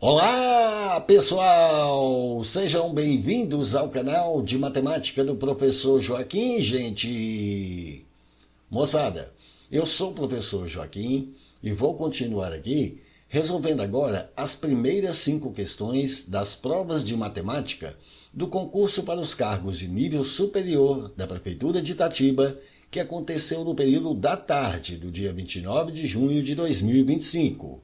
Olá, pessoal! Sejam bem-vindos ao canal de matemática do professor Joaquim, gente! Moçada, eu sou o professor Joaquim e vou continuar aqui resolvendo agora as primeiras 5 questões das provas de matemática do concurso para os cargos de nível superior da Prefeitura de Itatiba, que aconteceu no período da tarde do dia 29 de junho de 2025.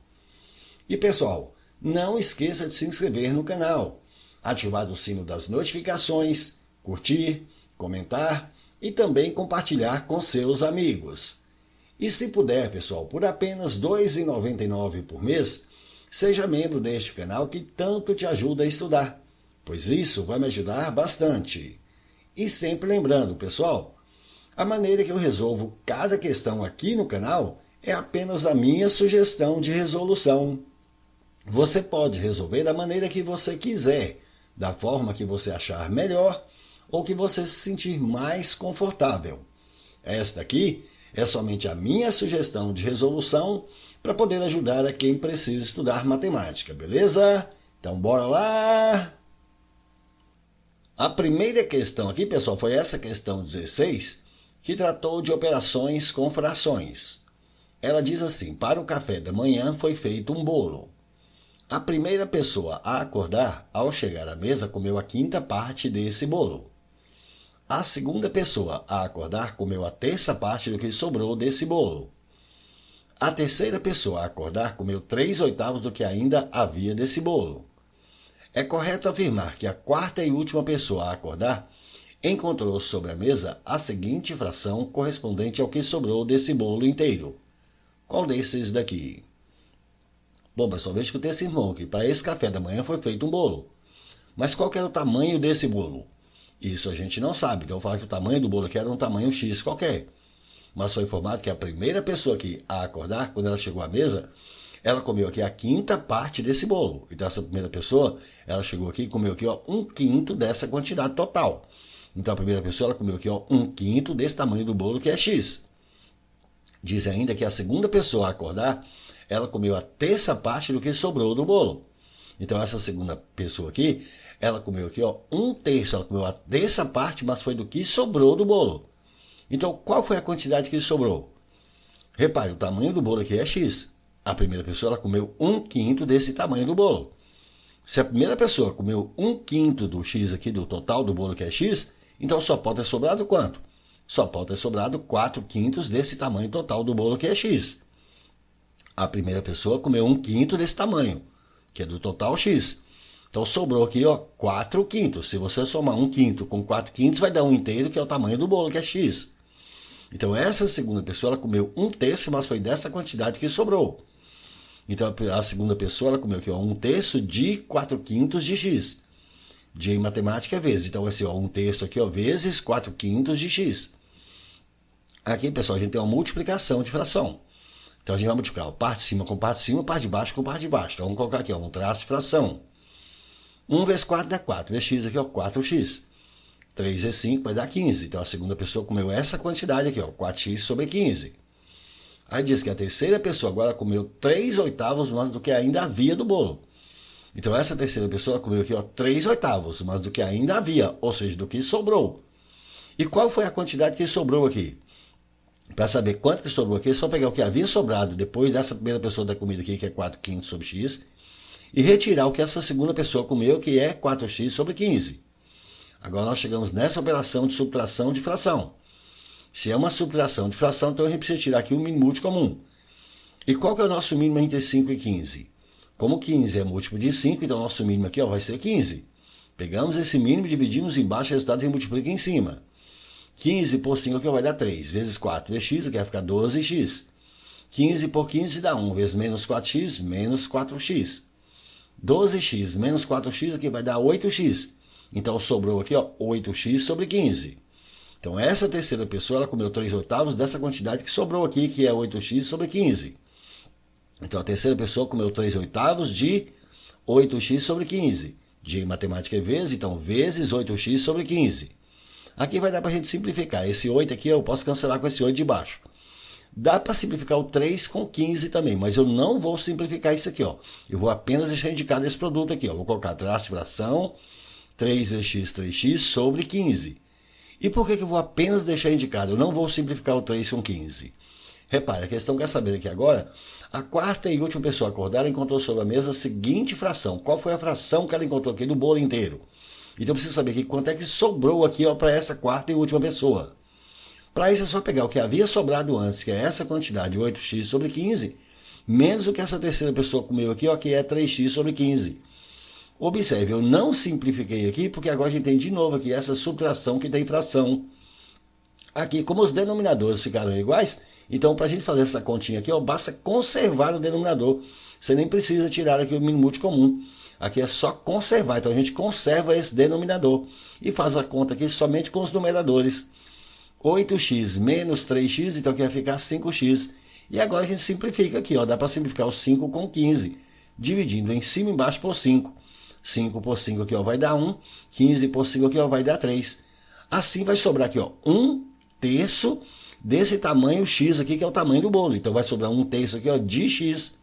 E pessoal, não esqueça de se inscrever no canal, ativar o sino das notificações, curtir, comentar e também compartilhar com seus amigos. E se puder, pessoal, por apenas R$ 2,99 por mês, seja membro deste canal que tanto te ajuda a estudar, pois isso vai me ajudar bastante. E sempre lembrando, pessoal, a maneira que eu resolvo cada questão aqui no canal é apenas a minha sugestão de resolução. Você pode resolver da maneira que você quiser, da forma que você achar melhor ou que você se sentir mais confortável. Esta aqui é somente a minha sugestão de resolução para poder ajudar a quem precisa estudar matemática, beleza? Então bora lá! A primeira questão aqui, pessoal, foi essa questão 16, que tratou de operações com frações. Ela diz assim: para o café da manhã foi feito um bolo. A primeira pessoa a acordar, ao chegar à mesa, comeu a quinta parte desse bolo. A segunda pessoa a acordar comeu a terça parte do que sobrou desse bolo. A terceira pessoa a acordar comeu 3/8 do que ainda havia desse bolo. É correto afirmar que a quarta e última pessoa a acordar encontrou sobre a mesa a seguinte fração correspondente ao que sobrou desse bolo inteiro. Qual desses daqui? Bom, pessoal, veja que o texto informou que para esse café da manhã foi feito um bolo. Mas qual que era o tamanho desse bolo? Isso a gente não sabe. Então, falar que o tamanho do bolo aqui era um tamanho X qualquer. Mas foi informado que a primeira pessoa aqui a acordar, quando ela chegou à mesa, ela comeu aqui a quinta parte desse bolo. Então, essa primeira pessoa, ela chegou aqui e comeu aqui, ó, 1/5 dessa quantidade total. Então, a primeira pessoa, ela comeu aqui, ó, 1/5 desse tamanho do bolo, que é X. Diz ainda que a segunda pessoa a acordar, ela comeu a terça parte do que sobrou do bolo. Então, essa segunda pessoa aqui, ela comeu aqui, ó, 1/3. Ela comeu a terça parte, mas foi do que sobrou do bolo. Então, qual foi a quantidade que sobrou? Repare, o tamanho do bolo aqui é X. A primeira pessoa, ela comeu 1/5 desse tamanho do bolo. Se a primeira pessoa comeu 1/5 do X aqui, do total do bolo que é X, então só pode ter sobrado quanto? Só pode ter sobrado 4/5 desse tamanho total do bolo que é X. A primeira pessoa comeu 1/5 desse tamanho, que é do total X. Então sobrou aqui, ó, 4/5. Se você somar 1/5 com 4/5, vai dar 1 inteiro, que é o tamanho do bolo, que é X. Então essa segunda pessoa, ela comeu 1/3, mas foi dessa quantidade que sobrou. Então a segunda pessoa, ela comeu aqui, ó, 1/3 de 4/5 de X. De em matemática é vezes. Então vai ser, ó, 1/3 aqui, ó, vezes 4/5 de X. Aqui, pessoal, a gente tem uma multiplicação de fração. Então a gente vai multiplicar parte de cima com parte de cima, parte de baixo com parte de baixo. Então vamos colocar aqui, ó, um traço de fração. 1 vezes 4 dá 4. Vezes x aqui, ó, 4x. 3 vezes 5 vai dar 15. Então a segunda pessoa comeu essa quantidade aqui, ó, 4x sobre 15. Aí diz que a terceira pessoa agora comeu 3/8 mais do que ainda havia do bolo. Então essa terceira pessoa comeu aqui, ó, 3/8 mais do que ainda havia, ou seja, do que sobrou. E qual foi a quantidade que sobrou aqui? Para saber quanto que sobrou aqui, é só pegar o que havia sobrado depois dessa primeira pessoa da comida aqui, que é 4/5 sobre x, e retirar o que essa segunda pessoa comeu, que é 4x sobre 15. Agora nós chegamos nessa operação de subtração de fração. Se é uma subtração de fração, então a gente precisa tirar aqui o mínimo múltiplo comum. E qual que é o nosso mínimo entre 5 e 15? Como 15 é múltiplo de 5, então o nosso mínimo aqui, ó, vai ser 15. Pegamos esse mínimo, dividimos embaixo, o resultado a gente multiplica em cima. 15 por 5 aqui vai dar 3, vezes 4 vezes x, aqui vai ficar 12x. 15 por 15 dá 1, vezes menos 4x, menos 4x. 12x menos 4x aqui vai dar 8x. Então sobrou aqui, ó, 8x sobre 15. Então essa terceira pessoa, ela comeu 3/8 dessa quantidade que sobrou aqui, que é 8x sobre 15. Então a terceira pessoa comeu 3/8 de 8x sobre 15. De matemática é vezes, então vezes 8x sobre 15. Aqui vai dar para a gente simplificar. Esse 8 aqui eu posso cancelar com esse 8 de baixo. Dá para simplificar o 3 com 15 também, mas eu não vou simplificar isso aqui, ó. Eu vou apenas deixar indicado esse produto aqui, ó. Vou colocar traço de fração, 3 vezes x, 3x sobre 15. E por que eu vou apenas deixar indicado? Eu não vou simplificar o 3 com 15. Repare, a questão quer saber aqui agora, a quarta e última pessoa acordada encontrou sobre a mesa a seguinte fração. Qual foi a fração que ela encontrou aqui do bolo inteiro? Então eu preciso saber aqui quanto é que sobrou aqui para essa quarta e última pessoa. Para isso é só pegar o que havia sobrado antes, que é essa quantidade, 8x sobre 15, menos o que essa terceira pessoa comeu aqui, ó, que é 3x sobre 15. Observe, eu não simplifiquei aqui, porque agora a gente tem de novo aqui essa subtração que tem fração. Aqui, como os denominadores ficaram iguais, então para a gente fazer essa continha aqui, ó, basta conservar o denominador. Você nem precisa tirar aqui o mínimo múltiplo comum. Aqui é só conservar, então a gente conserva esse denominador e faz a conta aqui somente com os numeradores. 8x menos 3x, então aqui vai ficar 5x. E agora a gente simplifica aqui, ó, dá para simplificar o 5 com 15, dividindo em cima e embaixo por 5. 5 por 5 aqui, ó, vai dar 1, 15 por 5 aqui, ó, vai dar 3. Assim vai sobrar aqui, ó, 1/3 desse tamanho x aqui, que é o tamanho do bolo. Então vai sobrar 1/3 aqui, ó, de x.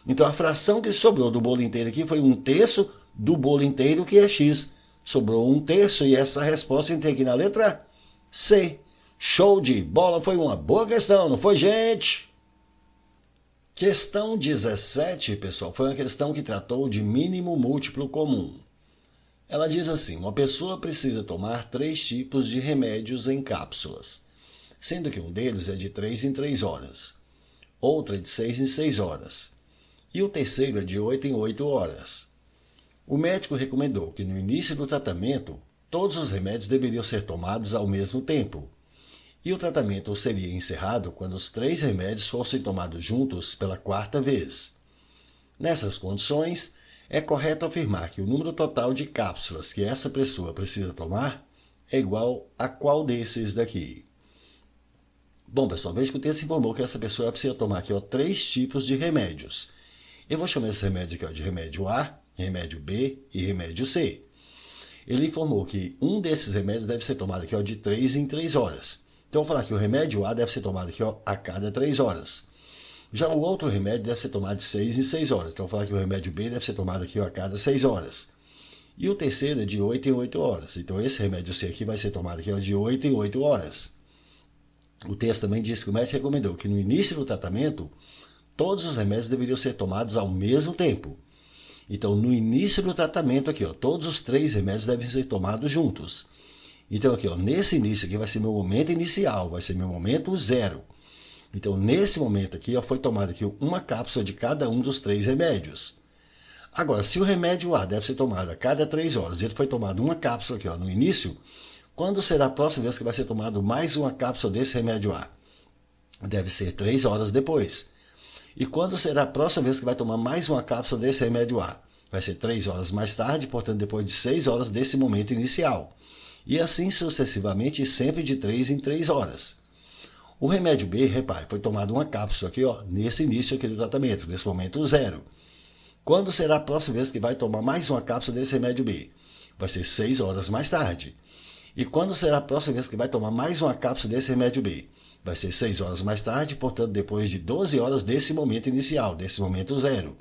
Então a fração que sobrou do bolo inteiro aqui foi 1/3 do bolo inteiro, que é x. Sobrou 1/3 e essa resposta tem aqui na letra C. Show de bola, foi uma boa questão, não foi, gente? Questão 17, pessoal, foi uma questão que tratou de mínimo múltiplo comum. Ela diz assim, uma pessoa precisa tomar 3 tipos de remédios em cápsulas, sendo que um deles é de 3 em 3 horas, outro é de 6 em 6 horas, e o terceiro é de 8 em 8 horas. O médico recomendou que no início do tratamento, todos os remédios deveriam ser tomados ao mesmo tempo, e o tratamento seria encerrado quando os 3 remédios fossem tomados juntos pela 4ª vez. Nessas condições, é correto afirmar que o número total de cápsulas que essa pessoa precisa tomar é igual a qual desses daqui? Bom, pessoal, veja que o texto informou que essa pessoa precisa tomar aqui, ó, 3 tipos de remédios. Eu vou chamar esse remédio aqui, ó, de remédio A, remédio B e remédio C. Ele informou que um desses remédios deve ser tomado aqui, ó, de 3 em 3 horas. Então, eu vou falar que o remédio A deve ser tomado aqui, ó, a cada 3 horas. Já o outro remédio deve ser tomado de 6 em 6 horas. Então, eu vou falar que o remédio B deve ser tomado aqui, ó, a cada 6 horas. E o terceiro é de 8 em 8 horas. Então, esse remédio C aqui vai ser tomado aqui, ó, de 8 em 8 horas. O texto também diz que o médico recomendou que no início do tratamento, todos os remédios deveriam ser tomados ao mesmo tempo. Então, no início do tratamento aqui, ó, todos os 3 remédios devem ser tomados juntos. Então aqui, ó, nesse início aqui vai ser meu momento inicial, vai ser meu momento 0. Então nesse momento aqui, ó, foi tomada aqui uma cápsula de cada um dos 3 remédios. Agora, se o remédio A deve ser tomado a cada 3 horas, e ele foi tomado uma cápsula aqui, ó, no início, quando será a próxima vez que vai ser tomado mais uma cápsula desse remédio A? Deve ser 3 horas depois. E quando será a próxima vez que vai tomar mais uma cápsula desse remédio A? Vai ser 3 horas mais tarde, portanto depois de 6 horas desse momento inicial. E assim sucessivamente, sempre de 3 em 3 horas. O remédio B, repare, foi tomado uma cápsula aqui, ó, nesse início aqui do tratamento, nesse momento 0. Quando será a próxima vez que vai tomar mais uma cápsula desse remédio B? Vai ser 6 horas mais tarde. E quando será a próxima vez que vai tomar mais uma cápsula desse remédio B? Vai ser 6 horas mais tarde, portanto depois de 12 horas desse momento inicial, desse momento 0.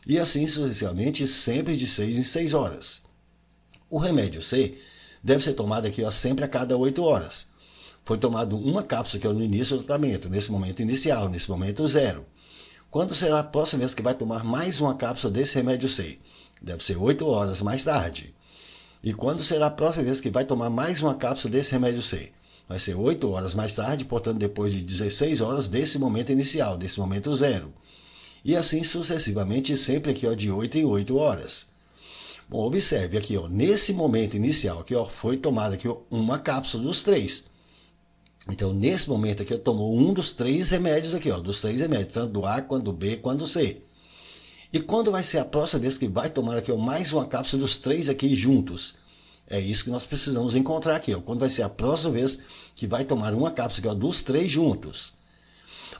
E assim sucessivamente, sempre de 6 em 6 horas. O remédio C deve ser tomado aqui, ó, sempre a cada 8 horas. Foi tomado uma cápsula aqui, ó, no início do tratamento, nesse momento inicial, nesse momento 0. Quando será a próxima vez que vai tomar mais uma cápsula desse remédio C? Deve ser 8 horas mais tarde. E quando será a próxima vez que vai tomar mais uma cápsula desse remédio C? Vai ser 8 horas mais tarde, portanto depois de 16 horas desse momento inicial, desse momento 0. E assim sucessivamente, sempre aqui, ó, de 8 em 8 horas. Bom, observe aqui, ó, nesse momento inicial aqui, ó, foi tomada aqui, ó, uma cápsula dos 3. Então, nesse momento aqui, eu tomou um dos 3 remédios aqui, ó, dos 3 remédios, tanto do A, quanto do B, quanto do C. E quando vai ser a próxima vez que vai tomar aqui, ó, mais uma cápsula dos 3 aqui juntos? É isso que nós precisamos encontrar aqui, ó, quando vai ser a próxima vez que vai tomar uma cápsula aqui, ó, dos 3 juntos.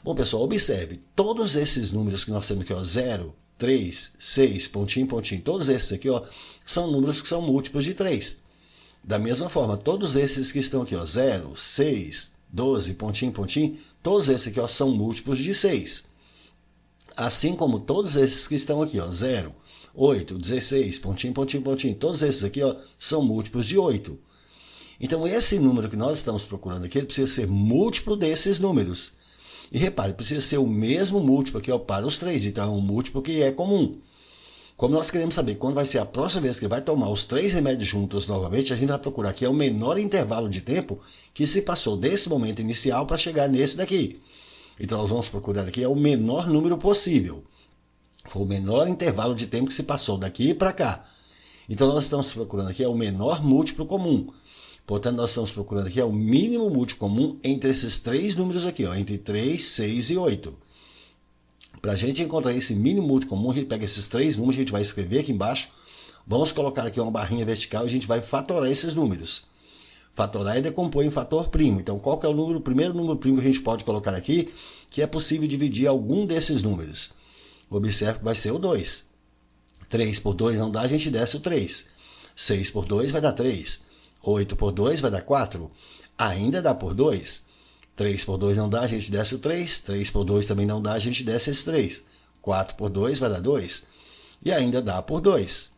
Bom, pessoal, observe, todos esses números que nós temos aqui, ó, 0, 3, 6, pontinho, pontinho, todos esses aqui, ó, são números que são múltiplos de 3. Da mesma forma, todos esses que estão aqui, ó, 0, 6, 12, pontinho, pontinho, todos esses aqui, ó, são múltiplos de 6. Assim como todos esses que estão aqui, ó, 0, 8, 16, pontinho, pontinho, pontinho, todos esses aqui, ó, são múltiplos de 8. Então, esse número que nós estamos procurando aqui, ele precisa ser múltiplo desses números. E repare, precisa ser o mesmo múltiplo aqui, ó, para os 3. Então, é um múltiplo que é comum. Como nós queremos saber quando vai ser a próxima vez que ele vai tomar os 3 remédios juntos novamente, a gente vai procurar aqui o menor intervalo de tempo que se passou desse momento inicial para chegar nesse daqui. Então, nós vamos procurar aqui o menor número possível. Foi o menor intervalo de tempo que se passou daqui para cá. Então, nós estamos procurando aqui o menor múltiplo comum. Portanto, nós estamos procurando aqui o mínimo múltiplo comum entre esses 3 números aqui, ó, entre 3, 6 e 8. Para a gente encontrar esse mínimo múltiplo comum, a gente pega esses 3 números, a gente vai escrever aqui embaixo, vamos colocar aqui uma barrinha vertical e a gente vai fatorar esses números. Fatorar e decompor em fator primo. Então, qual que é o primeiro número primo que a gente pode colocar aqui, que é possível dividir algum desses números? Observe que vai ser o 2. 3 por 2 não dá, a gente desce o 3. 6 por 2 vai dar 3. 8 por 2 vai dar 4. Ainda dá por 2. 3 por 2 não dá, a gente desce o 3. 3 por 2 também não dá, a gente desce esse 3. 4 por 2 vai dar 2. E ainda dá por 2.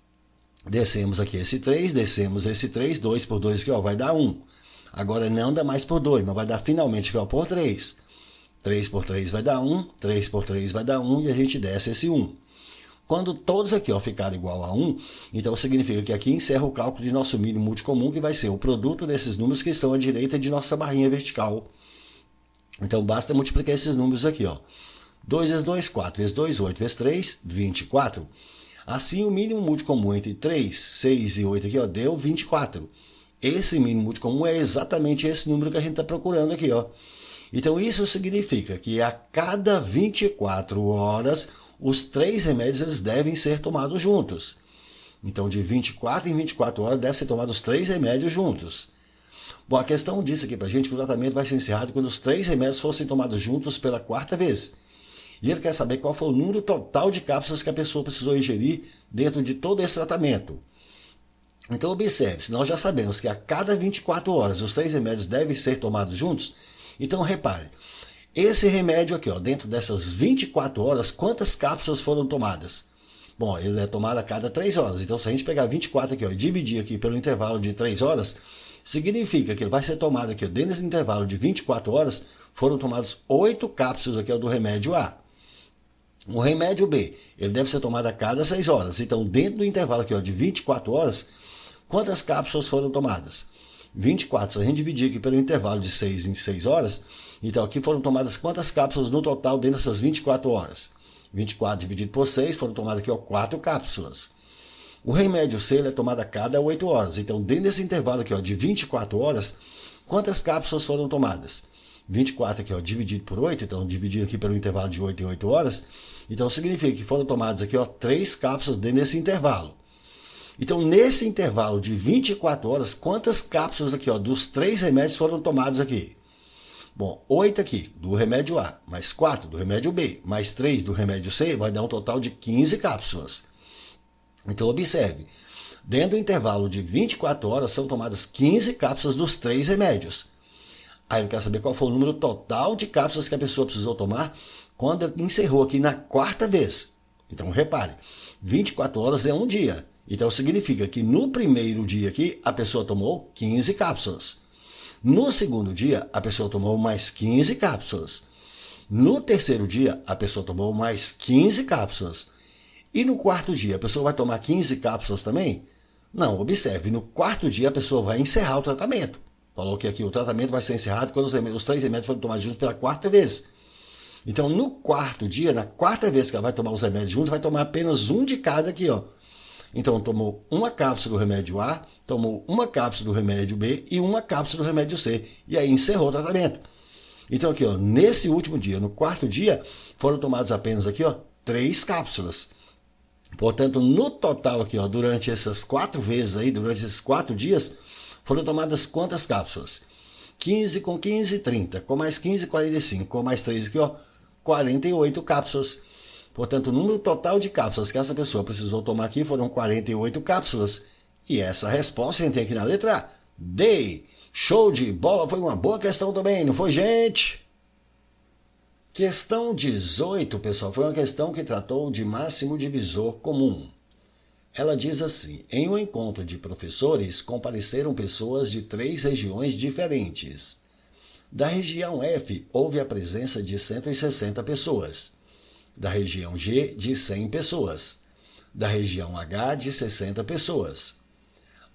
Descemos aqui esse 3, descemos esse 3. 2 por 2 aqui, ó, vai dar 1. Agora não dá mais por 2, mas vai dar finalmente aqui, ó, por 3. 3 por 3 vai dar 1. 3 por 3 vai dar 1 e a gente desce esse 1. Quando todos aqui, ó, ficarem igual a 1, então significa que aqui encerra o cálculo de nosso mínimo múltiplo comum, que vai ser o produto desses números que estão à direita de nossa barrinha vertical. Então, basta multiplicar esses números aqui, ó. 2 vezes 2, 4 vezes 2, 8 vezes 3, 24. Assim, o mínimo múltiplo comum entre 3, 6 e 8 aqui, ó, deu 24. Esse mínimo múltiplo comum é exatamente esse número que a gente está procurando aqui, ó. Então, isso significa que a cada 24 horas, os 3 remédios eles devem ser tomados juntos. Então, de 24 em 24 horas, devem ser tomados os 3 remédios juntos. Bom, a questão diz aqui para a gente que o tratamento vai ser encerrado quando os 3 remédios fossem tomados juntos pela 4ª vez. E ele quer saber qual foi o número total de cápsulas que a pessoa precisou ingerir dentro de todo esse tratamento. Então, observe, se nós já sabemos que a cada 24 horas os 3 remédios devem ser tomados juntos, então repare, esse remédio aqui, ó, dentro dessas 24 horas, quantas cápsulas foram tomadas? Bom, ele é tomado a cada 3 horas. Então, se a gente pegar 24 aqui, ó, e dividir aqui pelo intervalo de 3 horas, significa que ele vai ser tomado aqui, ó, dentro desse intervalo de 24 horas, foram tomadas 8 cápsulas aqui, ó, do remédio A. O remédio B, ele deve ser tomado a cada 6 horas. Então, dentro do intervalo aqui, ó, de 24 horas, quantas cápsulas foram tomadas? 24, se a gente dividir aqui pelo intervalo de 6 em 6 horas, então aqui foram tomadas quantas cápsulas no total dentro dessas 24 horas? 24 dividido por 6, foram tomadas aqui, ó, 4 cápsulas. O remédio C ele é tomado a cada 8 horas. Então, dentro desse intervalo aqui, ó, de 24 horas, quantas cápsulas foram tomadas? 24 aqui, ó, dividido por 8, então dividido aqui pelo intervalo de 8 em 8 horas, então significa que foram tomadas aqui, ó, 3 cápsulas dentro desse intervalo. Então, nesse intervalo de 24 horas, quantas cápsulas aqui, ó, dos 3 remédios foram tomados aqui? Bom, 8 aqui do remédio A, mais 4 do remédio B, mais 3 do remédio C, vai dar um total de 15 cápsulas. Então, observe, dentro do intervalo de 24 horas, são tomadas 15 cápsulas dos 3 remédios. Aí ele quer saber qual foi o número total de cápsulas que a pessoa precisou tomar quando ele encerrou aqui na 4ª vez. Então, repare, 24 horas é um dia. Então, significa que no primeiro dia aqui, a pessoa tomou 15 cápsulas. No segundo dia, a pessoa tomou mais 15 cápsulas. No terceiro dia, a pessoa tomou mais 15 cápsulas. E no 4º dia, a pessoa vai tomar 15 cápsulas também? Não, observe, no 4º dia a pessoa vai encerrar o tratamento. Falou que aqui o tratamento vai ser encerrado quando os 3 remédios forem tomados juntos pela 4ª vez. Então, no 4º dia, na 4ª vez que ela vai tomar os remédios juntos, vai tomar apenas um de cada aqui, ó. Então, tomou uma cápsula do remédio A, tomou uma cápsula do remédio B e uma cápsula do remédio C. E aí encerrou o tratamento. Então, aqui, ó, nesse último dia, no 4º dia, foram tomadas apenas aqui, ó, 3 cápsulas. Portanto, no total aqui, ó, durante essas 4 vezes aí, durante esses 4 dias, foram tomadas quantas cápsulas? 15 com 15, 30. Com mais 15, 45. Com mais 3 aqui, ó, 48 cápsulas. Portanto, o número total de cápsulas que essa pessoa precisou tomar aqui foram 48 cápsulas. E essa resposta a gente tem aqui na letra D. Show de bola, foi uma boa questão também, não foi, gente? Questão 18, pessoal, foi uma questão que tratou de máximo divisor comum. Ela diz assim: em um encontro de professores, compareceram pessoas de 3 regiões diferentes. Da região F, houve a presença de 160 pessoas. Da região G, de 100 pessoas. Da região H, de 60 pessoas.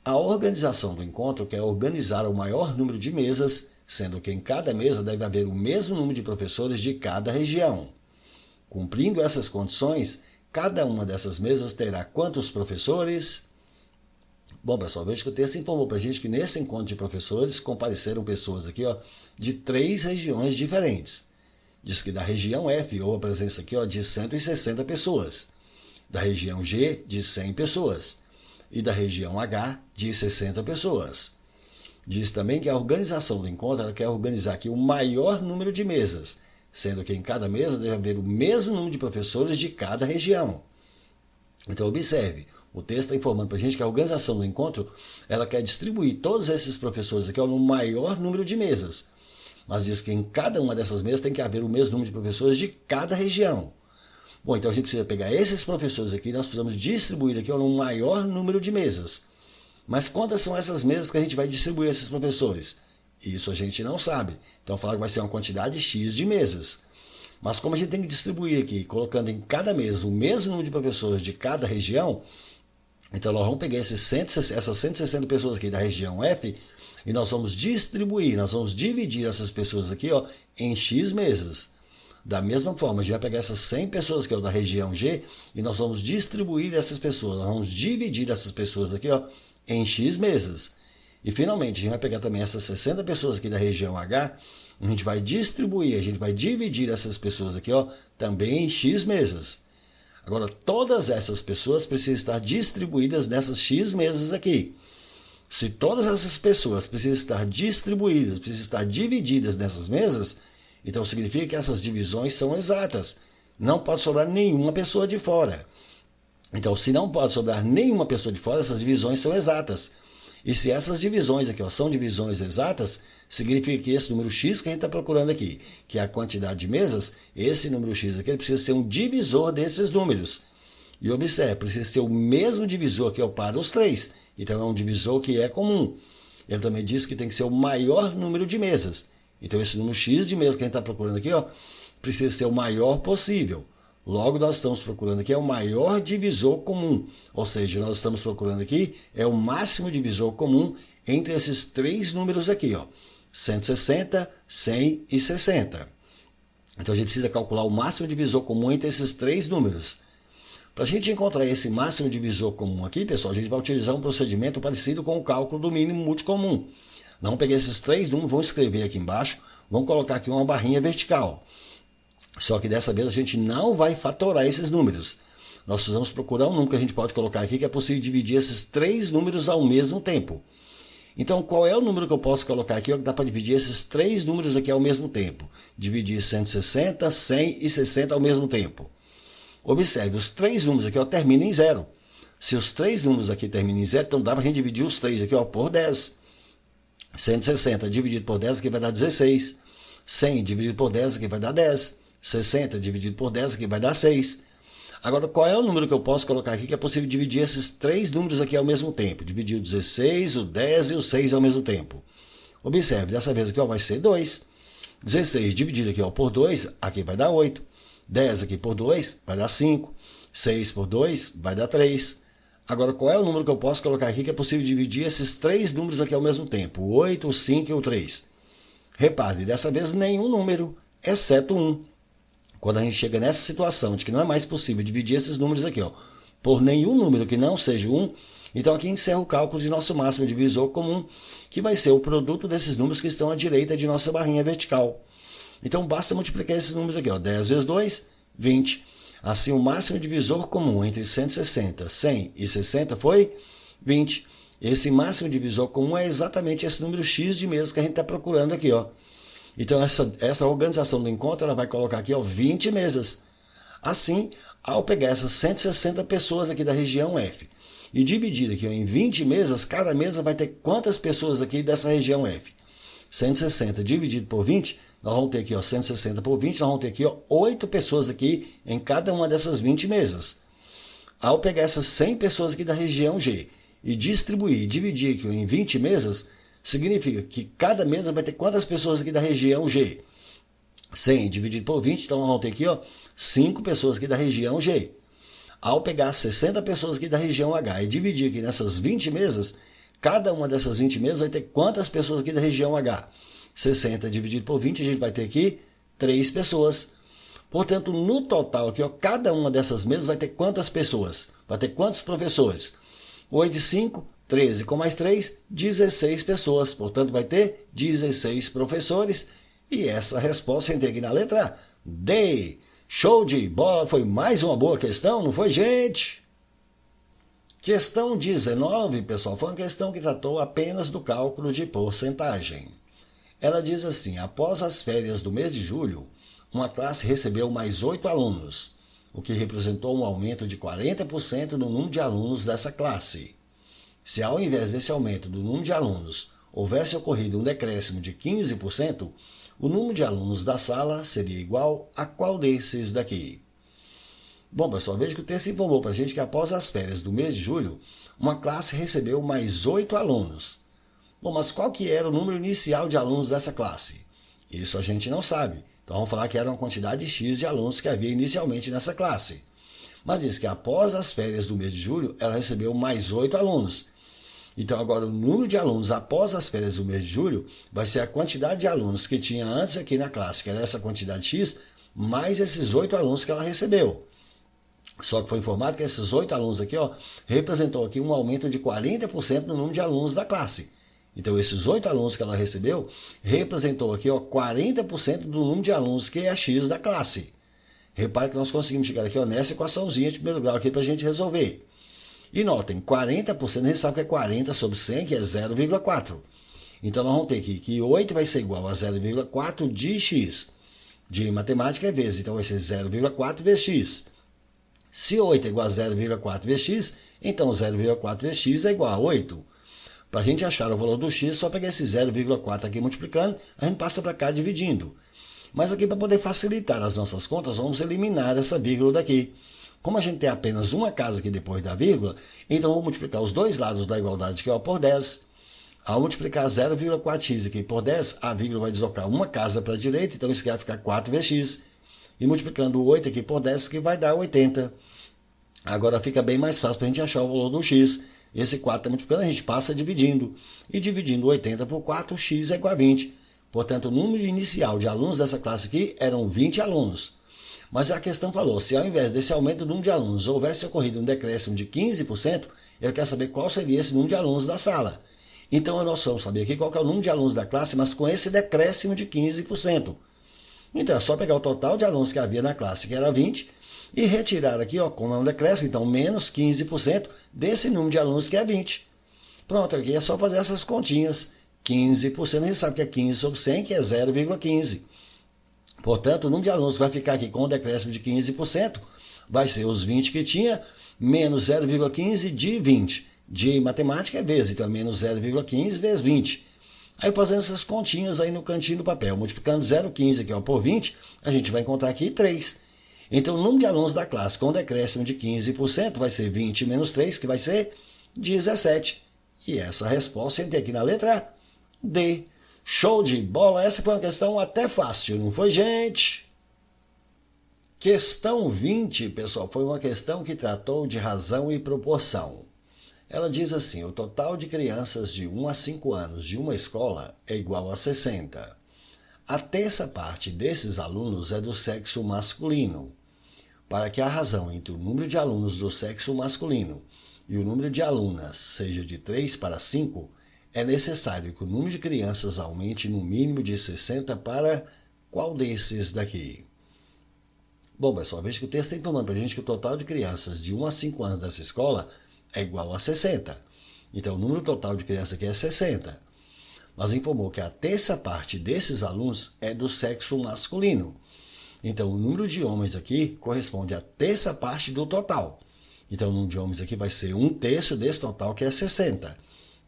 A organização do encontro quer organizar o maior número de mesas, sendo que em cada mesa deve haver o mesmo número de professores de cada região. Cumprindo essas condições, cada uma dessas mesas terá quantos professores? Bom, pessoal, veja que o texto informou para a gente que nesse encontro de professores compareceram pessoas aqui, de 3 regiões diferentes. Diz que da região F houve a presença aqui, de 160 pessoas. Da região G, de 100 pessoas. E da região H, de 60 pessoas. Diz também que a organização do encontro ela quer organizar aqui o maior número de mesas, sendo que em cada mesa deve haver o mesmo número de professores de cada região. Então, observe, o texto está informando para a gente que a organização do encontro ela quer distribuir todos esses professores aqui no maior número de mesas. Mas diz que em cada uma dessas mesas tem que haver o mesmo número de professores de cada região. Bom, então a gente precisa pegar esses professores aqui, nós precisamos distribuir aqui no maior número de mesas. Mas quantas são essas mesas que a gente vai distribuir esses professores? Isso a gente não sabe. Então fala que vai ser uma quantidade X de mesas. Mas como a gente tem que distribuir aqui, colocando em cada mesa o mesmo número de professores de cada região, então nós vamos pegar essas 160 pessoas aqui da região F e nós vamos distribuir, nós vamos dividir essas pessoas aqui em X mesas. Da mesma forma, a gente vai pegar essas 100 pessoas que é da região G e nós vamos distribuir essas pessoas, nós vamos dividir essas pessoas aqui em X mesas. E finalmente, a gente vai pegar também essas 60 pessoas aqui da região H, a gente vai distribuir, a gente vai dividir essas pessoas aqui também em X mesas. Agora, todas essas pessoas precisam estar distribuídas nessas X mesas aqui. Se todas essas pessoas precisam estar distribuídas, precisam estar divididas nessas mesas, então significa que essas divisões são exatas. Não pode sobrar nenhuma pessoa de fora. Então, se não pode sobrar nenhuma pessoa de fora, essas divisões são exatas. E se essas divisões aqui são divisões exatas, significa que esse número X que a gente está procurando aqui, que é a quantidade de mesas, esse número X aqui ele precisa ser um divisor desses números. E observe, precisa ser o mesmo divisor que para os 3. Então é um divisor que é comum. Ele também diz que tem que ser o maior número de mesas. Então esse número X de mesas que a gente está procurando aqui, precisa ser o maior possível. Logo, nós estamos procurando aqui o maior divisor comum. Ou seja, nós estamos procurando aqui o máximo divisor comum entre esses 3 números aqui, 160, 100 e 60. Então a gente precisa calcular o máximo divisor comum entre esses 3 números. Para a gente encontrar esse máximo divisor comum aqui, pessoal, a gente vai utilizar um procedimento parecido com o cálculo do mínimo multicomum. Nós vamos pegar esses 3 números, vamos escrever aqui embaixo, vamos colocar aqui uma barrinha vertical. Só que dessa vez a gente não vai fatorar esses números. Nós precisamos procurar um número que a gente pode colocar aqui que é possível dividir esses 3 números ao mesmo tempo. Então, qual é o número que eu posso colocar aqui que dá para dividir esses 3 números aqui ao mesmo tempo? Dividir 160, 100 e 60 ao mesmo tempo. Observe, os 3 números aqui terminam em 0. Se os 3 números aqui terminam em 0, então dá para a gente dividir os 3 aqui por 10. 160 dividido por 10 aqui vai dar 16. 100 dividido por 10 aqui vai dar 10. 60 dividido por 10 aqui vai dar 6. Agora, qual é o número que eu posso colocar aqui que é possível dividir esses 3 números aqui ao mesmo tempo? Dividir o 16, o 10 e o 6 ao mesmo tempo. Observe, dessa vez aqui vai ser 2. 16 dividido aqui por 2, aqui vai dar 8. 10 aqui por 2 vai dar 5. 6 por 2 vai dar 3. Agora, qual é o número que eu posso colocar aqui que é possível dividir esses 3 números aqui ao mesmo tempo? O 8, o 5 e o 3. Repare, dessa vez nenhum número, exceto 1. Quando a gente chega nessa situação de que não é mais possível dividir esses números aqui, por nenhum número que não seja 1, então aqui encerra o cálculo de nosso máximo divisor comum, que vai ser o produto desses números que estão à direita de nossa barrinha vertical. Então basta multiplicar esses números aqui, 10 vezes 2, 20. Assim, o máximo divisor comum entre 160, 100 e 60 foi 20. Esse máximo divisor comum é exatamente esse número X de mesas que a gente está procurando aqui, Então, essa organização do encontro ela vai colocar aqui 20 mesas. Assim, ao pegar essas 160 pessoas aqui da região F e dividir aqui em 20 mesas, cada mesa vai ter quantas pessoas aqui dessa região F? 160 dividido por 20, nós vamos ter aqui 160 por 20, nós vamos ter aqui 8 pessoas aqui em cada uma dessas 20 mesas. Ao pegar essas 100 pessoas aqui da região G e distribuir e dividir aqui em 20 mesas, significa que cada mesa vai ter quantas pessoas aqui da região G? 100 dividido por 20, então nós vamos ter aqui 5 pessoas aqui da região G. Ao pegar 60 pessoas aqui da região H e dividir aqui nessas 20 mesas, cada uma dessas 20 mesas vai ter quantas pessoas aqui da região H? 60 dividido por 20, a gente vai ter aqui 3 pessoas. Portanto, no total aqui, cada uma dessas mesas vai ter quantas pessoas? Vai ter quantos professores? 8 e 5, 13 com mais 3, 16 pessoas. Portanto, vai ter 16 professores. E essa resposta entra aqui na letra D. Show de bola, foi mais uma boa questão, não foi, gente? Questão 19, pessoal, foi uma questão que tratou apenas do cálculo de porcentagem. Ela diz assim: após as férias do mês de julho, uma classe recebeu mais 8 alunos, o que representou um aumento de 40% no número de alunos dessa classe. Se ao invés desse aumento do número de alunos houvesse ocorrido um decréscimo de 15%, o número de alunos da sala seria igual a qual desses daqui? Bom, pessoal, veja que o texto informou para a gente que após as férias do mês de julho, uma classe recebeu mais 8 alunos. Bom, mas qual que era o número inicial de alunos dessa classe? Isso a gente não sabe. Então vamos falar que era uma quantidade X de alunos que havia inicialmente nessa classe. Mas diz que após as férias do mês de julho, ela recebeu mais 8 alunos. Então agora o número de alunos após as férias do mês de julho vai ser a quantidade de alunos que tinha antes aqui na classe, que era essa quantidade X, mais esses 8 alunos que ela recebeu. Só que foi informado que esses 8 alunos aqui, representou aqui um aumento de 40% no número de alunos da classe. Então esses 8 alunos que ela recebeu, representou aqui 40% do número de alunos que é a X da classe. Repare que nós conseguimos chegar aqui nessa equaçãozinha de primeiro grau aqui para a gente resolver. E notem, 40%, a gente sabe que é 40 sobre 100, que é 0,4. Então nós vamos ter aqui que 8 vai ser igual a 0,4 de x. De matemática é vezes, então vai ser 0,4 vezes x. Se 8 é igual a 0,4 vezes x, então 0,4 vezes x é igual a 8. Para a gente achar o valor do x, só pegar esse 0,4 aqui multiplicando, a gente passa para cá dividindo. Mas aqui, para poder facilitar as nossas contas, vamos eliminar essa vírgula daqui. Como a gente tem apenas uma casa aqui depois da vírgula, então vamos multiplicar os dois lados da igualdade aqui por 10. Ao multiplicar 0,4x aqui por 10, a vírgula vai deslocar uma casa para a direita, então isso aqui vai ficar 4 vezes x. E multiplicando 8 aqui por 10, que vai dar 80. Agora fica bem mais fácil para a gente achar o valor do x. Esse 4 está multiplicando, a gente passa dividindo. E dividindo 80 por 4, x é igual a 20. Portanto, o número inicial de alunos dessa classe aqui eram 20 alunos. Mas a questão falou, se ao invés desse aumento do número de alunos houvesse ocorrido um decréscimo de 15%, ele quer saber qual seria esse número de alunos da sala. Então nós vamos saber aqui qual que é o número de alunos da classe, mas com esse decréscimo de 15%. Então é só pegar o total de alunos que havia na classe, que era 20, e retirar aqui, como é um decréscimo, então menos 15% desse número de alunos que é 20. Pronto, aqui é só fazer essas continhas. 15%, a gente sabe que é 15 sobre 100, que é 0,15. Portanto, o número de alunos vai ficar aqui com um decréscimo de 15%, vai ser os 20 que tinha, menos 0,15 de 20. De matemática é vezes, então é menos 0,15 vezes 20. Aí fazendo essas continhas aí no cantinho do papel, multiplicando 0,15 aqui por 20, a gente vai encontrar aqui 3. Então o número de alunos da classe com decréscimo de 15% vai ser 20 menos 3, que vai ser 17. E essa resposta entra aqui na letra D. Show de bola! Essa foi uma questão até fácil, não foi, gente? Questão 20, pessoal, foi uma questão que tratou de razão e proporção. Ela diz assim: o total de crianças de 1 a 5 anos de uma escola é igual a 60. A terça parte desses alunos é do sexo masculino. Para que a razão entre o número de alunos do sexo masculino e o número de alunas seja de 3 para 5, é necessário que o número de crianças aumente no mínimo de 60 para qual desses daqui? Bom, pessoal, veja que o texto está informando para a gente que o total de crianças de 1 a 5 anos dessa escola é igual a 60. Então, o número total de crianças aqui é 60. Mas informou que a terça parte desses alunos é do sexo masculino. Então, o número de homens aqui corresponde à terça parte do total. Então, o número de homens aqui vai ser 1/3 desse total, que é 60.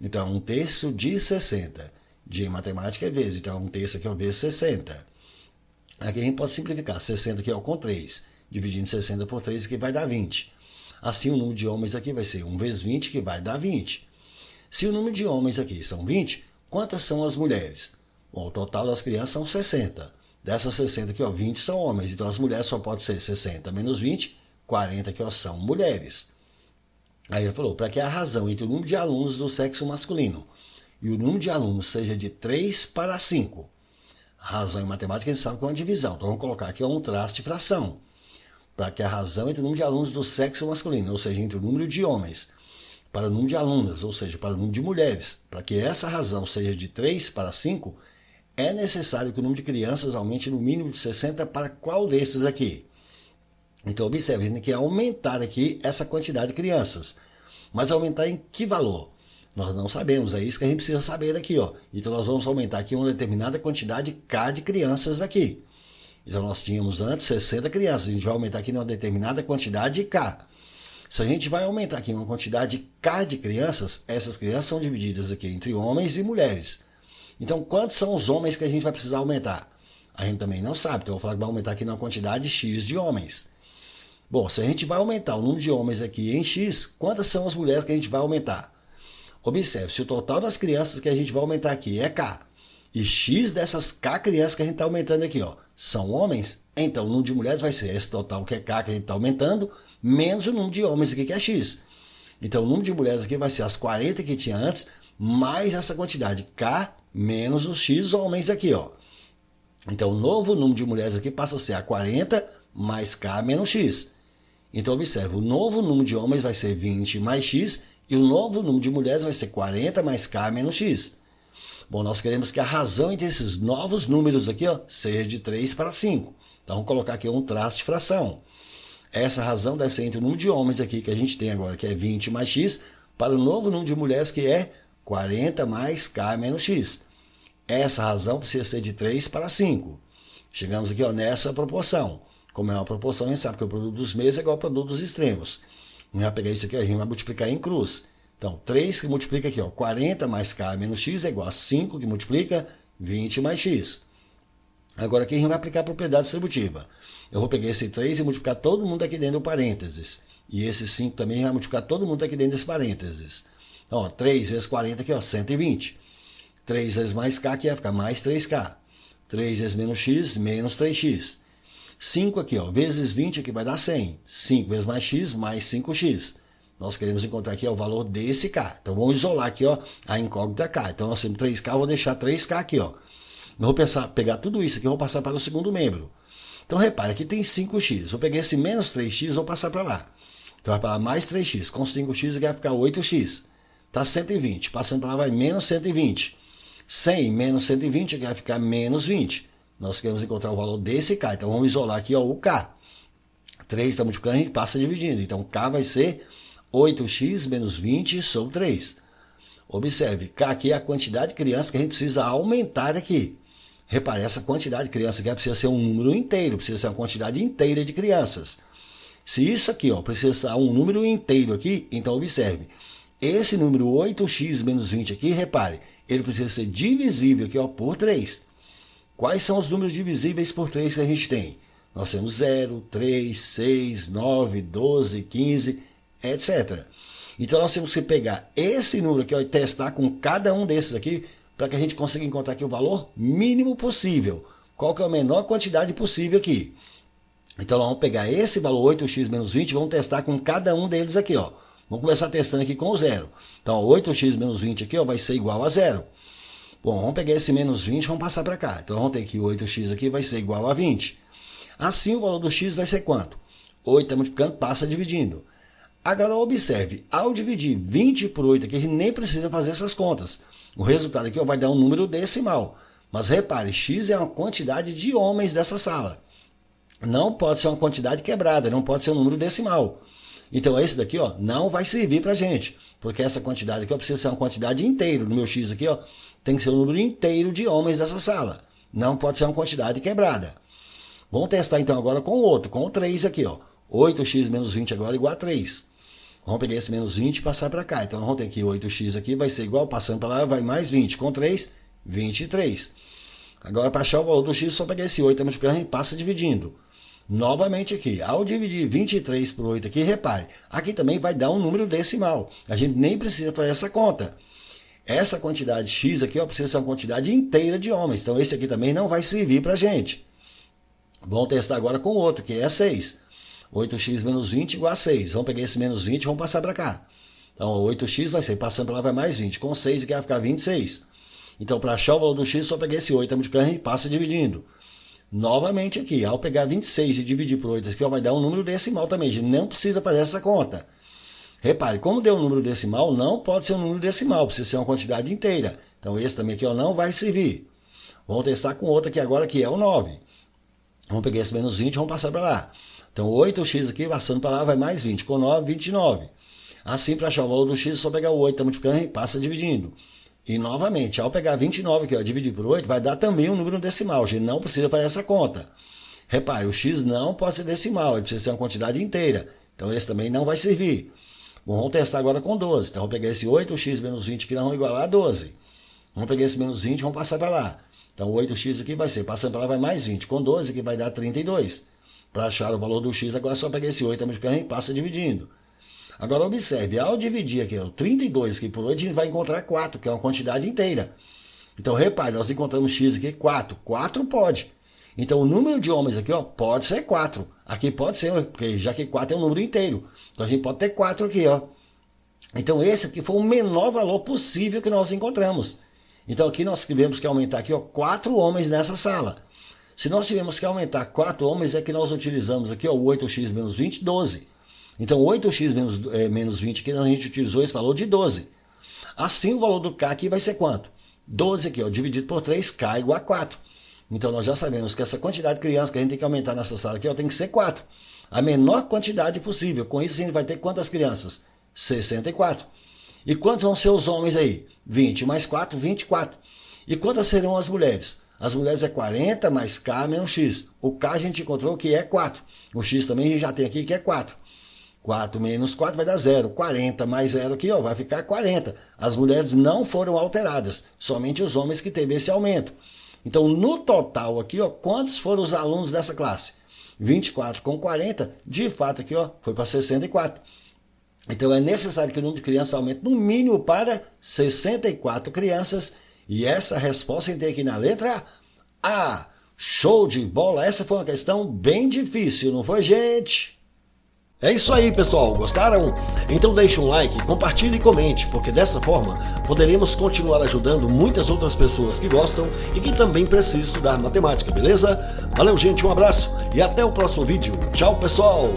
Então, 1/3 de 60. De matemática é vezes. Então, 1/3 aqui é vezes 60. Aqui a gente pode simplificar. 60 aqui com 3. Dividindo 60 por 3 aqui vai dar 20. Assim, o número de homens aqui vai ser 1 vezes 20, que vai dar 20. Se o número de homens aqui são 20, quantas são as mulheres? Bom, o total das crianças são 60. Dessas 60 aqui, 20 são homens. Então, as mulheres só podem ser 60 menos 20, 40 aqui, são mulheres. Aí ele falou, para que a razão entre o número de alunos do sexo masculino e o número de alunos seja de 3 para 5. A razão em matemática a gente sabe que é uma divisão. Então, vamos colocar aqui um traço de fração. Para que a razão entre o número de alunos do sexo masculino, ou seja, entre o número de homens, para o número de alunas, ou seja, para o número de mulheres, para que essa razão seja de 3 para 5, é necessário que o número de crianças aumente no mínimo de 60 para qual desses aqui? Então, observe, a gente quer aumentar aqui essa quantidade de crianças. Mas aumentar em que valor? Nós não sabemos, é isso que a gente precisa saber aqui. Então, nós vamos aumentar aqui uma determinada quantidade K de crianças aqui. Então, nós tínhamos antes 60 crianças, a gente vai aumentar aqui uma determinada quantidade K. Se a gente vai aumentar aqui uma quantidade K de crianças, essas crianças são divididas aqui entre homens e mulheres. Então, quantos são os homens que a gente vai precisar aumentar? A gente também não sabe, então eu vou falar que vai aumentar aqui uma quantidade X de homens. Bom, se a gente vai aumentar o número de homens aqui em X, quantas são as mulheres que a gente vai aumentar? Observe, se o total das crianças que a gente vai aumentar aqui é K, e X dessas K crianças que a gente está aumentando aqui, são homens, então o número de mulheres vai ser esse total que é K que a gente está aumentando, menos o número de homens aqui que é X. Então o número de mulheres aqui vai ser as 40 que tinha antes, mais essa quantidade K menos os X homens aqui. Então o novo número de mulheres aqui passa a ser a 40 mais K menos X. Então observe, o novo número de homens vai ser 20 mais X e o novo número de mulheres vai ser 40 mais K menos X. Bom, nós queremos que a razão entre esses novos números aqui seja de 3 para 5. Então vamos colocar aqui um traço de fração. Essa razão deve ser entre o número de homens aqui que a gente tem agora, que é 20 mais X, para o novo número de mulheres que é 40 mais K menos X. Essa razão precisa ser de 3 para 5. Chegamos aqui nessa proporção. Como é uma proporção, a gente sabe que o produto dos meios é igual ao produto dos extremos. A gente vai pegar isso aqui, a gente vai multiplicar em cruz. Então, 3 que multiplica aqui, 40 mais K menos X é igual a 5 que multiplica 20 mais X. Agora aqui a gente vai aplicar a propriedade distributiva. Eu vou pegar esse 3 e multiplicar todo mundo aqui dentro do parênteses. E esse 5 também vai multiplicar todo mundo aqui dentro desse parênteses. Então, 3 vezes 40 aqui, 120. 3 vezes mais K aqui vai ficar mais 3K. 3 vezes menos X, menos 3X. 5 aqui, vezes 20 aqui vai dar 100. 5 vezes mais X, mais 5X. Nós queremos encontrar aqui o valor desse K. Então, vamos isolar aqui a incógnita K. Então, nós temos 3K, eu vou deixar 3K aqui. Eu vou pegar tudo isso aqui e vou passar para o segundo membro. Então, repare, aqui tem 5X. Vou pegar esse menos 3X e vou passar para lá. Então, vai para mais 3X. Com 5X aqui vai ficar 8X. Está 120. Passando para lá vai menos 120. 100 menos 120 aqui vai ficar menos 20. Nós queremos encontrar o valor desse K. Então, vamos isolar aqui o K. 3 está multiplicando, a gente passa dividindo. Então, K vai ser 8x menos 20 sobre 3. Observe, K aqui é a quantidade de crianças que a gente precisa aumentar aqui. Repare, essa quantidade de crianças aqui precisa ser um número inteiro, precisa ser uma quantidade inteira de crianças. Se isso aqui precisa ser um número inteiro aqui, então observe. Esse número 8x menos 20 aqui, repare, ele precisa ser divisível aqui por 3. Quais são os números divisíveis por 3 que a gente tem? Nós temos 0, 3, 6, 9, 12, 15, etc. Então nós temos que pegar esse número aqui e testar com cada um desses aqui para que a gente consiga encontrar aqui o valor mínimo possível. Qual que é a menor quantidade possível aqui? Então nós vamos pegar esse valor 8x menos 20 e vamos testar com cada um deles aqui. Vamos começar testando aqui com o 0. Então 8x menos 20 aqui vai ser igual a 0. Bom, vamos pegar esse menos 20 e vamos passar para cá. Então vamos ter que 8x aqui vai ser igual a 20. Assim o valor do x vai ser quanto? 8 está multiplicando, passa dividindo. Agora observe, ao dividir 20 por 8 aqui, a gente nem precisa fazer essas contas. O resultado aqui vai dar um número decimal. Mas repare, x é uma quantidade de homens dessa sala. Não pode ser uma quantidade quebrada, não pode ser um número decimal. Então esse daqui não vai servir para a gente, porque essa quantidade aqui precisa ser uma quantidade inteira. No meu x aqui tem que ser um número inteiro de homens dessa sala. Não pode ser uma quantidade quebrada. Vamos testar então agora com o outro, com o 3 aqui. 8x menos 20 agora é igual a 3. Vamos pegar esse menos 20 e passar para cá. Então, nós vamos ter aqui 8x aqui, vai ser igual, passando para lá, vai mais 20. Com 3, 23. Agora, para achar o valor do x, só pegar esse 8 multiplicando e passa dividindo. Novamente aqui, ao dividir 23 por 8 aqui, repare, aqui também vai dar um número decimal. A gente nem precisa fazer essa conta. Essa quantidade x aqui, ó, precisa ser uma quantidade inteira de homens. Então, esse aqui também não vai servir para a gente. Vamos testar agora com o outro, que é 6. 8x menos 20 igual a 6. Vamos pegar esse menos 20 e vamos passar para cá. Então, 8x vai ser, passando para lá, vai mais 20. Com 6 aqui vai ficar 26. Então, para achar o valor do x, só pegar esse 8 multiplicando e passa dividindo. Novamente aqui, ao pegar 26 e dividir por 8, aqui ó, vai dar um número decimal também. A gente não precisa fazer essa conta. Repare, como deu um número decimal, não pode ser um número decimal, precisa ser uma quantidade inteira. Então, esse também aqui ó, não vai servir. Vamos testar com outro aqui agora, que é o 9. Vamos pegar esse menos 20 e vamos passar para lá. Então, 8x aqui, passando para lá, vai mais 20. Com 9, 29. Assim, para achar o valor do x, é só pegar o 8, multiplicando e passa dividindo. E, novamente, ao pegar 29 aqui, ó, dividir por 8, vai dar também um número decimal. A gente não precisa fazer essa conta. Repare, o x não pode ser decimal, ele precisa ser uma quantidade inteira. Então, esse também não vai servir. Bom, vamos testar agora com 12. Então, vamos pegar esse 8x menos 20 aqui, nós vamos igualar a 12. Vamos pegar esse menos 20 e vamos passar para lá. Então, 8x aqui vai ser, passando para lá, vai mais 20. Com 12 aqui vai dar 32. Para achar o valor do x, agora é só pegar esse 8 multiplicando e passa dividindo. Agora, observe, ao dividir aqui o 32 aqui por 8, a gente vai encontrar 4, que é uma quantidade inteira. Então, repare, nós encontramos x aqui, 4. 4 pode. Então, o número de homens aqui ó, pode ser 4. Aqui pode ser, porque já que 4 é um número inteiro. Então, a gente pode ter 4 aqui. Ó. Então, esse aqui foi o menor valor possível que nós encontramos. Então, aqui nós tivemos que aumentar aqui, ó, 4 homens nessa sala. Se nós tivermos que aumentar 4 homens, é que nós utilizamos aqui ó, o 8x menos 20, 12. Então, 8x menos 20 aqui, a gente utilizou esse valor de 12. Assim, o valor do K aqui vai ser quanto? 12 aqui, ó, dividido por 3, K igual a 4. Então, nós já sabemos que essa quantidade de crianças que a gente tem que aumentar nessa sala aqui, ó, tem que ser 4. A menor quantidade possível. Com isso, a gente vai ter quantas crianças? 64. E quantos vão ser os homens aí? 20 mais 4, 24. E quantas serão as mulheres? As mulheres é 40 mais K menos X. O K a gente encontrou que é 4. O X também a gente já tem aqui que é 4. 4 menos 4 vai dar 0. 40 mais 0 aqui ó, vai ficar 40. As mulheres não foram alteradas. Somente os homens que teve esse aumento. Então, no total aqui, ó, quantos foram os alunos dessa classe? 24 com 40, de fato aqui ó, foi para 64. Então, é necessário que o número de crianças aumente no mínimo para 64 crianças. E essa resposta a gente tem aqui na letra A. Show de bola! Essa foi uma questão bem difícil, não foi, gente? É isso aí, pessoal. Gostaram? Então deixe um like, compartilhe e comente, porque dessa forma poderemos continuar ajudando muitas outras pessoas que gostam e que também precisam estudar matemática, beleza? Valeu, gente, um abraço e até o próximo vídeo. Tchau, pessoal!